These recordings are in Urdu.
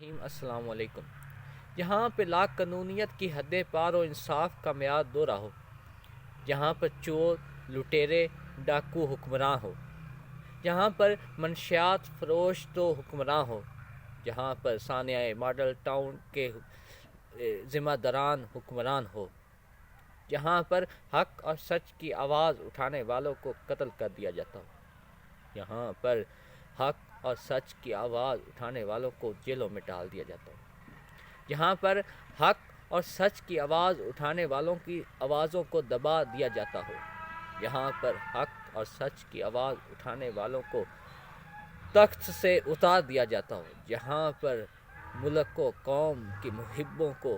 رحیم السلام علیکم۔ جہاں پہ لا قانونیت کی حدیں پار و انصاف کا معیار دوہرا ہو، جہاں پر چور لٹیرے ڈاکو حکمراں ہو، جہاں پر منشیات فروش تو حکمراں ہو، جہاں پر صانع ماڈل ٹاؤن کے ذمہ داران حکمران ہو، جہاں پر حق اور سچ کی آواز اٹھانے والوں کو قتل کر دیا جاتا ہو، یہاں پر حق اور سچ کی آواز اٹھانے والوں کو جیلوں میں ڈال دیا جاتا ہو، جہاں پر حق اور سچ کی آواز اٹھانے والوں کی آوازوں کو دبا دیا جاتا ہو، یہاں پر حق اور سچ کی آواز اٹھانے والوں کو تخت سے اتار دیا جاتا ہو، جہاں پر ملک و قوم کی محبوں کو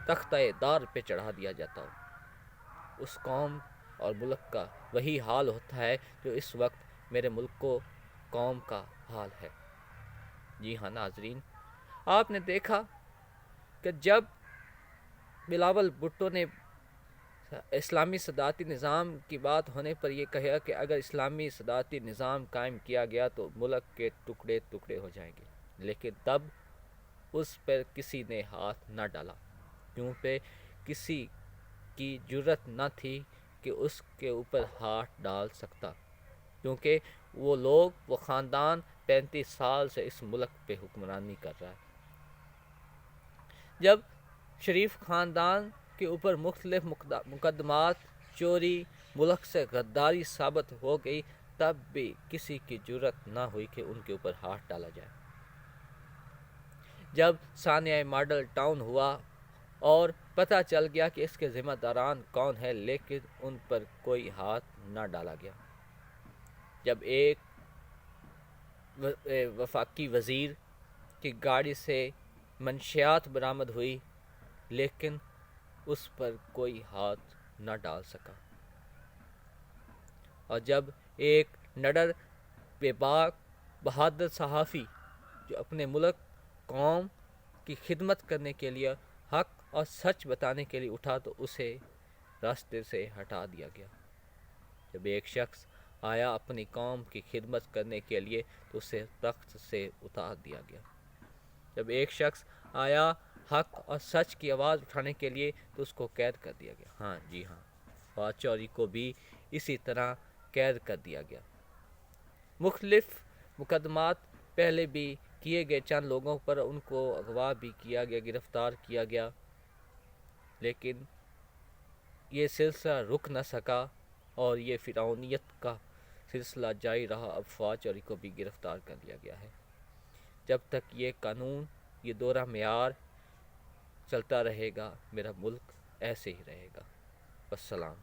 تختہ دار پہ چڑھا دیا جاتا ہو، اس قوم اور ملک کا وہی حال ہوتا ہے جو اس وقت میرے ملک و قوم کا حال ہے۔ جی ہاں ناظرین، آپ نے دیکھا کہ جب بلاول بھٹو نے اسلامی صدارتی نظام کی بات ہونے پر یہ کہا کہ اگر اسلامی صدارتی نظام قائم کیا گیا تو ملک کے ٹکڑے ٹکڑے ہو جائیں گے، لیکن تب اس پر کسی نے ہاتھ نہ ڈالا، کیونکہ کسی کی جرت نہ تھی کہ اس کے اوپر ہاتھ ڈال سکتا، کیونکہ وہ خاندان 35 سال سے اس ملک پہ حکمرانی کر رہا ہے۔ جب شریف خاندان کے اوپر مختلف مقدمات چوری ملک سے غداری ثابت ہو گئی، تب بھی کسی کی جرت نہ ہوئی کہ ان کے اوپر ہاتھ ڈالا جائے۔ جب صانع ماڈل ٹاؤن ہوا اور پتہ چل گیا کہ اس کے ذمہ داران کون ہیں، لیکن ان پر کوئی ہاتھ نہ ڈالا گیا۔ جب ایک وفاقی وزیر کی گاڑی سے منشیات برآمد ہوئی، لیکن اس پر کوئی ہاتھ نہ ڈال سکا، اور جب ایک نڈر بے باک بہادر صحافی جو اپنے ملک قوم کی خدمت کرنے کے لیے حق اور سچ بتانے کے لیے اٹھا تو اسے راستے سے ہٹا دیا گیا۔ جب ایک شخص آیا اپنی قوم کی خدمت کرنے کے لیے تو اسے تخت سے اتار دیا گیا۔ جب ایک شخص آیا حق اور سچ کی آواز اٹھانے کے لیے تو اس کو قید کر دیا گیا۔ ہاں جی ہاں، فواد چوہدری کو بھی اسی طرح قید کر دیا گیا۔ مختلف مقدمات پہلے بھی کیے گئے چند لوگوں پر، ان کو اغوا بھی کیا گیا، گرفتار کیا گیا، لیکن یہ سلسلہ رک نہ سکا اور یہ فرعونیت کا سلسلہ جاری رہا۔ اب فواد چوہدری کو بھی گرفتار کر لیا گیا ہے۔ جب تک یہ قانون، یہ دوہرا معیار چلتا رہے گا، میرا ملک ایسے ہی رہے گا۔ والسلام۔